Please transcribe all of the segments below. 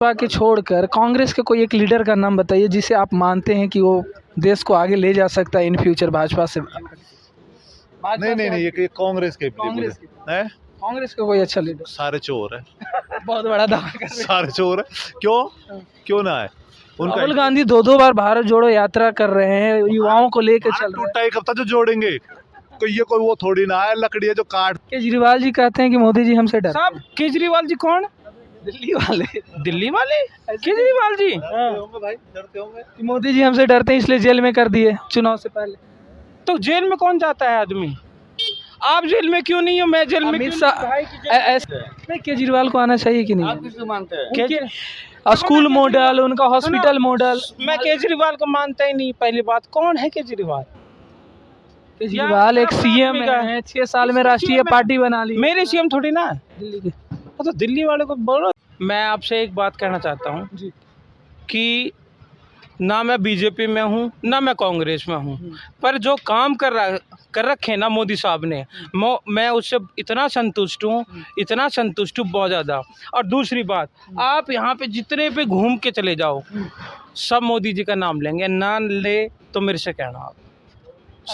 भाजपा के छोड़कर कांग्रेस के कोई एक लीडर का नाम बताइए जिसे आप मानते हैं कि वो देश को आगे ले जा सकता है इन फ्यूचर भाजपा से। नहीं नहीं नहीं, ये कांग्रेस के कांग्रेस के है। कांग्रेस का कोई अच्छा लीडर। सारे चोर है। बहुत बड़ा दावा कर रहे हैं। सारे चोर है। क्यों क्यों ना है उनका? राहुल गांधी दो बार भारत जोड़ो यात्रा कर रहे हैं, युवाओं को लेकर चल रहे हैं। टूटा एक हफ्ता जो जोड़ेंगे कोई ये कोई वो थोड़ी ना है, लकड़ी है जो काट। केजरीवाल जी कहते हैं कि मोदी जी हमसे डरते हैं। साहब केजरीवाल जी कौन? दिल्ली वाले दिल्ली वाले केजरीवाल जी? भाई डरते होंगे कि मोदी जी हमसे डरते हैं इसलिए जेल में कर दिए चुनाव से पहले। तो जेल में कौन जाता है आदमी? आप जेल में क्यों नहीं हो? मैं जेल में अमित क्यों शाह नहीं? भाई की जेल में ऐसे नहीं, केजरीवाल को आना चाहिए कि नहीं? आप किसको मानते हैं? केजरी- स्कूल मॉडल, उनका हॉस्पिटल मॉडल। मैं केजरीवाल को मानता ही नहीं। पहली बात, कौन है केजरीवाल? केजरीवाल एक सीएम है, 6 साल में राष्ट्रीय पार्टी बना ली मेरे सीएम थोड़ी ना है। दिल्ली के। तो दिल्ली वाले को बोलो। मैं आपसे एक बात कहना चाहता हूँ जी। कि ना मैं बीजेपी में हूँ ना मैं कांग्रेस में हूँ, पर जो काम कर रखे ना मोदी साहब ने, मैं उससे इतना संतुष्ट हूँ, इतना संतुष्ट हूँ बहुत ज़्यादा। और दूसरी बात, आप यहाँ पे जितने पे घूम के चले जाओ सब मोदी जी का नाम लेंगे, ना ले तो मेरे से कहना आप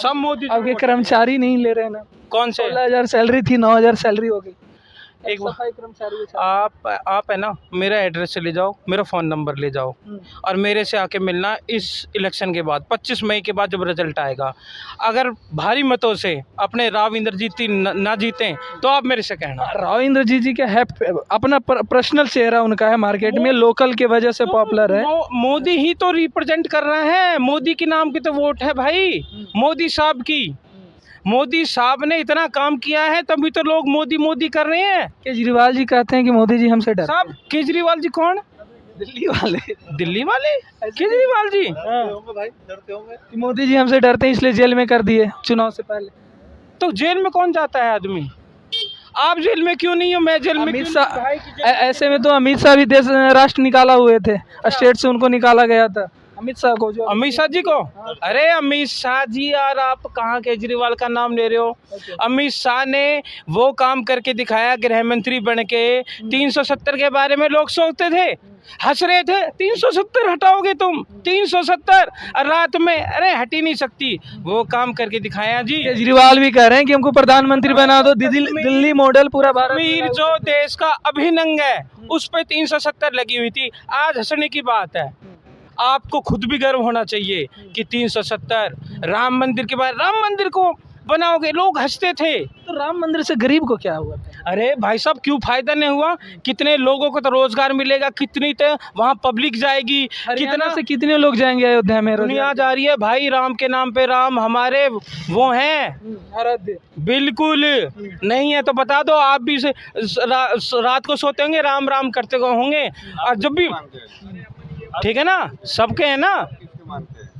सब मोदी जी आपके को- कर्मचारी नहीं ले रहे ना? कौन से? 16,000 सैलरी थी, 9,000 सैलरी हो गई। एक सफाई कर्मचारी आप है ना, मेरा एड्रेस चले जाओ, मेरा फ़ोन नंबर ले जाओ और मेरे से आके मिलना इस इलेक्शन के बाद, 25 मई के बाद जब रिजल्ट आएगा। अगर भारी मतों से अपने राव इंद्रजीत ना जीतें तो आप मेरे से कहना। राव इंद्रजीत जी का है अपना पर्सनल चेहरा उनका है, मार्केट में लोकल के वजह से पॉपुलर है। मोदी ही तो रिप्रेजेंट कर रहे हैं, मोदी के नाम की तो वोट है भाई, मोदी साहब की। मोदी साहब ने इतना काम किया है तभी तो लोग मोदी मोदी कर रहे हैं। केजरीवाल जी कहते हैं कि मोदी जी हमसे डरते हैं। साहब केजरीवाल जी कौन? दिल्ली वाले दिल्ली वाले केजरीवाल जी? भाई डरते होंगे कि मोदी जी हमसे डरते हैं इसलिए जेल में कर दिए चुनाव से पहले। तो जेल में कौन जाता है आदमी? आप जेल में क्यों नहीं हो? मैं जेल में अमित क्यों शाह नहीं? भाई की जेल- ऐसे में तो अमित शाह भी देश राष्ट्र निकाला हुए थे, स्टेट से उनको निकाला गया था। अमित शाह को जो अमित शाह जी को? अरे अमित शाह जी यार, आप कहाँ केजरीवाल का नाम ले रहे हो? अमित शाह ने वो काम करके दिखाया, गृह मंत्री बन के 370 के बारे में लोग सोचते थे, हंस रहे थे, 370 हटाओगे तुम? 370 रात में, अरे हट ही नहीं सकती। वो काम करके दिखाया जी। केजरीवाल भी कह रहे हैं कि हमको प्रधानमंत्री बना दो, दिल्ली मॉडल पूरा भारत में कश्मीर जो देश का अभिनंग है उस पे 370 लगी हुई थी। आज हंसने की बात है। आपको खुद भी गर्व होना चाहिए कि 370 राम मंदिर के बाद, राम मंदिर को बनाओगे, लोग हंसते थे। तो राम मंदिर से गरीब को क्या हुआ? अरे भाई साहब, क्यों फायदा नहीं हुआ? कितने लोगों को तो रोजगार मिलेगा, कितनी तो वहाँ पब्लिक जाएगी, कितना से कितने लोग जाएंगे अयोध्या में? दुनिया जा रही है भाई राम के नाम पे। राम हमारे वो हैं, आराध्य। बिल्कुल नहीं है तो बता दो। आप भी रात को सोते होंगे, राम राम करते होंगे, और जब भी ठीक है ना, सबके है ना, किसको मानते हैं?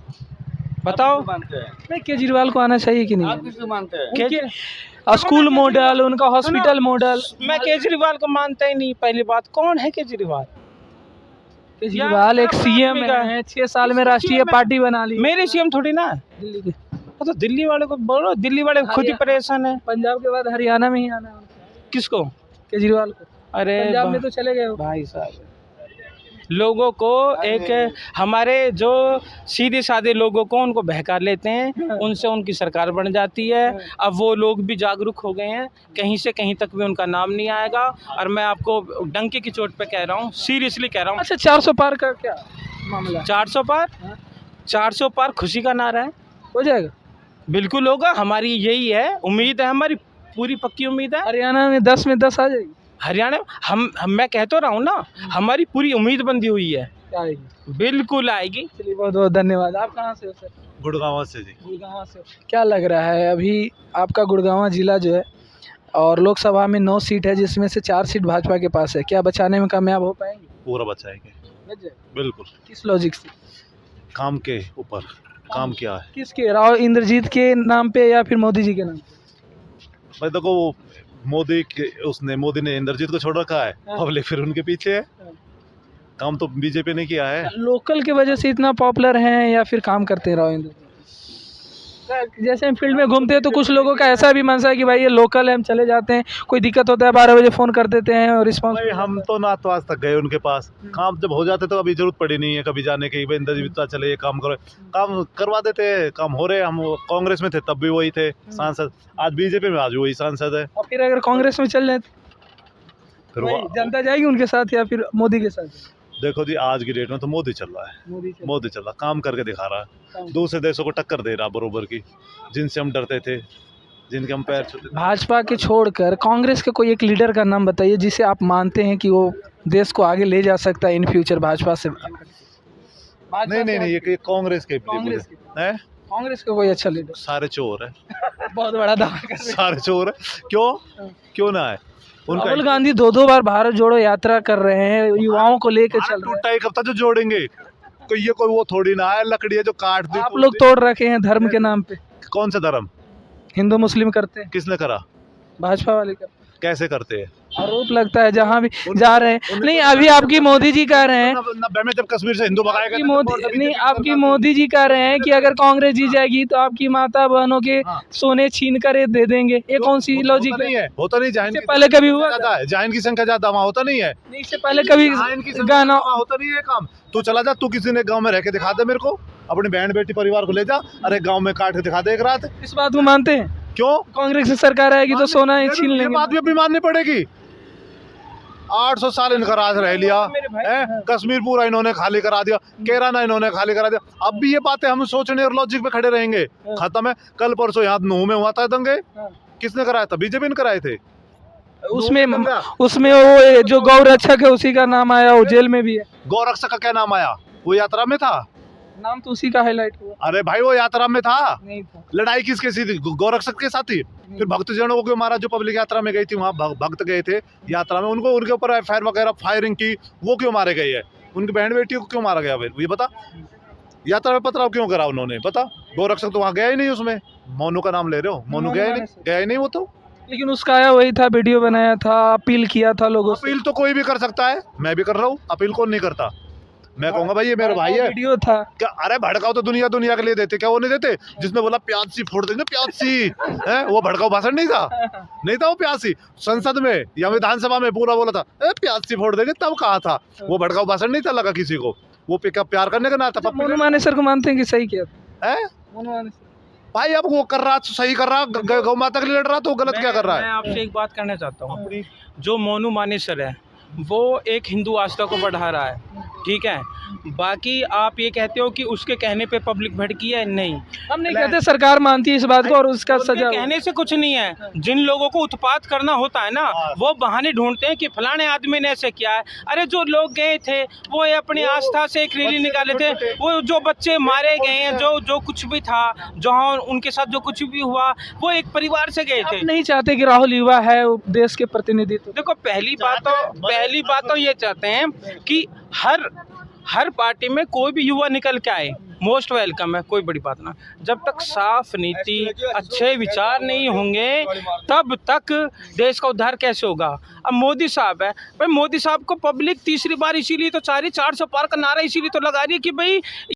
बताओ। मानते हैं? नहीं, केजरीवाल को आना चाहिए कि आप नहीं? किसको मानते हैं? स्कूल मॉडल, उनका हॉस्पिटल मॉडल। मैं केजरीवाल को मानता ही नहीं। पहली बात, कौन है केजरीवाल? केजरीवाल एक सीएम है, 6 साल में राष्ट्रीय पार्टी बना ली मेरे सीएम थोड़ी ना है। दिल्ली के। तो दिल्ली वाले को बोलो, दिल्ली वाले खुद ही परेशान है। पंजाब के बाद हरियाणा में ही आना है किसको? केजरीवाल को। अरे पंजाब में तो चले गए हो। भाई साहब, लोगों को एक हमारे जो सीधे साधे लोगों को उनको बहका लेते हैं, उनसे उनकी सरकार बन जाती है। अब वो लोग भी जागरूक हो गए हैं, कहीं से कहीं तक भी उनका नाम नहीं आएगा। और मैं आपको डंके की चोट पे कह रहा हूँ, सीरियसली कह रहा हूँ। अच्छा, 400 पार का क्या मामला? 400 पार, 400 पार खुशी का नारा है। हो जाएगा? बिल्कुल होगा, हमारी यही है उम्मीद है, हमारी पूरी पक्की उम्मीद है। हरियाणा में 10 में 10 आ जाएगी। हरियाणा में हम मैं कह तो रहा हूँ ना, हमारी पूरी उम्मीद बंधी हुई है, आएगी। बिल्कुल आएगी। चलिए, बहुत बहुत धन्यवाद। आप कहाँ से हो सर? गुड़गांव से जी। गुड़गांव से। क्या लग रहा है अभी आपका गुड़गांव जिला जो है, और लोकसभा में 9 सीट है जिसमें से 4 सीट भाजपा के पास है, क्या बचाने में कामयाब हो पाएंगे? पूरा बचाएंगे बच जाए? बिल्कुल। किस लॉजिक से? काम के ऊपर काम किया है किसके? राव इंद्रजीत के नाम पे या फिर मोदी जी के नाम पे? भाई। देखो वो मोदी ने इंद्रजीत को छोड़ रखा है, पब्लिक फिर उनके पीछे है। काम तो बीजेपी ने किया है। लोकल के वजह से इतना पॉपुलर हैं या फिर काम करते हैं राव इंद्रजीत? जैसे हम फील्ड में घूमते हैं तो कुछ लोगों का ऐसा भी मनसा है कि भाई ये लोकल है, हम चले जाते हैं, कोई दिक्कत होता है 12 बजे फ़ोन कर देते हैं और रिस्पॉन्स। भाई हम तो ना तो आज तक गए उनके पास, काम जब हो जाते तो अभी जरूरत पड़ी नहीं है कभी जाने की, भाई इंद्रजीत चले ये काम करो, काम करवा देते हैं, काम हो रहे। हम कांग्रेस में थे तब भी वही थे सांसद, आज बीजेपी में आज वही सांसद है। और फिर अगर कांग्रेस में चल जाए तो फिर भाई वो जनता जाएगी उनके साथ या फिर मोदी के साथ? देखो जी, आज की डेट में तो मोदी चल रहा है, मोदी चल रहा, काम करके दिखा रहा है, दूसरे देशों को टक्कर दे रहा बरोबर की, जिनसे हम डरते थे, जिनके हम पैर छूते थे। भाजपा के छोड़कर कांग्रेस के कोई एक लीडर का नाम बताइए जिसे आप मानते हैं कि वो देश को आगे ले जा सकता है इन फ्यूचर भाजपा से। नहीं नहीं नहीं, ये कांग्रेस के कांग्रेस के है, कांग्रेस का कोई अच्छा लीडर? सारे चोर है, बहुत बड़ा दावा कर रहे हैं। सारे चोर है, क्यों ना है उनका। राहुल गांधी दो बार भारत जोड़ो यात्रा कर रहे हैं, युवाओं को लेकर चल रहे हैं। टूटा एक हफ्ता जो जोड़ेंगे, कोई ये कोई वो थोड़ी ना है, लकड़ी है जो काट दी। आप लोग तोड़ रखे हैं धर्म के नाम पे। कौन सा धर्म? हिंदू मुस्लिम करते हैं, किसने करा? भाजपा वाले करते हैं। कैसे करते हैं? आरोप लगता है जहाँ भी जा रहे हैं। नहीं, अभी आपकी मोदी जी कह रहे हैं, 90 में जब कश्मीर से हिंदू भगाए आपकी गए मोदी नहीं, आपकी मोदी जी कह रहे हैं कि अगर कांग्रेस जीत जाएगी तो आपकी माता बहनों के सोने छीन कर ये दे देंगे। ये कौन सी लॉजिक नहीं है, होता नहीं। इससे पहले कभी हुआ था? ज्यादा है, जाइन की संख्या ज्यादा वहाँ होता नहीं है। नहीं, इससे पहले कभी जाइन की संख्या गाना वहाँ होता नहीं है काम। तू चला जा, तू किसी ने गांव में रह के दिखा दे मेरे को, अपनी बहन बेटी परिवार को ले जा, अरे गांव में काट के दिखा दे एक रात। इस बात को मानते हैं? क्यों? कांग्रेस की सरकार आएगी तो सोना ही छीन ये लेंगे। बात भी अभी माननी पड़ेगी। 800 साल इनका राज रह लिया है, कश्मीर पूरा इन्होंने खाली करा दिया, केराना इन्होंने खाली करा दिया। अब भी ये बातें हम सोचने और लॉजिक पे खड़े रहेंगे, खत्म है। कल परसों यहाँ नूह में हुआ था दंगे, किसने कराया था? बीजेपी ने कराए थे। उसमें वो जो गौ रक्षक है उसी का नाम आया, वो जेल में भी है। गौरक्षक का क्या नाम आया? वो यात्रा में था, नाम तो उसी का हाईलाइट हुआ। अरे भाई वो यात्रा में था। नहीं था। लड़ाई किसके सी थी? गौरक्षक के साथ थी। फिर भक्तजनों को क्यों मारा? जो पब्लिक यात्रा में गई थी, वहाँ भक्त गए थे यात्रा में, उनको उनके ऊपर एफआईआर वगैरह फायरिंग की, वो क्यों मारे गए है? उनकी बहन बेटियों को क्यों मारा गया? फिर ये बता, यात्रा में पथराव क्यों करा उन्होंने? बता। गौरक्षक तो वहाँ गया ही नहीं। उसमें मोनू का नाम ले रहे हो, मोनू गया ही नहीं वो तो। लेकिन उसका आया वही था, वीडियो बनाया था, अपील किया था लोगों से। अपील तो कोई भी कर सकता है, मैं भी कर रहा हूँ। अपील कौन नहीं करता? मैं कहूंगा भाई ये मेरा भाई है। वीडियो था क्या? अरे भड़काओ तो दुनिया के लिए देते, क्या वो नहीं देते? जिसने बोला प्याज सी फोड़ देंगे, प्याज सी है, वो भड़काऊ भाषण नहीं था? नहीं था वो प्याज सी। संसद में या विधानसभा में पूरा बोला था प्याज सी फोड़ देंगे, तब कहा था। वो भड़काऊ भाषण नहीं था लगा किसी को, वो प्यार करने का ना था। मोनू मानेसर को मानते हैं कि सही किया था? है मोनू मानेसर भाई, अब वो कर रहा सही कर रहा, गौ माता के लिए लड़ रहा, तो गलत क्या कर रहा मैं है? आपसे एक बात कहना चाहता हूँ। जो मोनू मानेसर है वो एक हिंदू आस्था को बढ़ा रहा है, ठीक है। बाकी आप ये कहते हो कि उसके कहने पे पब्लिक भड़की है, नहीं। हम नहीं कहते, सरकार मानती है इस बात को और उसका उनके सजा। कहने से कुछ नहीं है। जिन लोगों को उत्पात करना होता है ना, वो बहाने ढूंढते हैं कि फलाने आदमी ने ऐसे किया है। अरे जो लोग गए थे वो अपनी आस्था से एक रैली निकाले थे, वो जो बच्चे मारे गए हैं, जो कुछ भी था, जहाँ उनके साथ जो कुछ भी हुआ, वो एक परिवार से गए थे। आप नहीं चाहते कि राहुल युवा है, वो देश के प्रतिनिधित्व? देखो, पहली बात तो ये चाहते हैं कि हर पार्टी में कोई भी युवा निकल के आए, मोस्ट वेलकम है, कोई बड़ी बात ना। जब तक साफ नीति, अच्छे विचार नहीं होंगे, तब तक देश का उद्धार कैसे होगा? अब मोदी साहब है भाई, मोदी साहब को पब्लिक तीसरी बार इसीलिए तो 400 पार का नारा इसीलिए तो लगा रही है कि भाई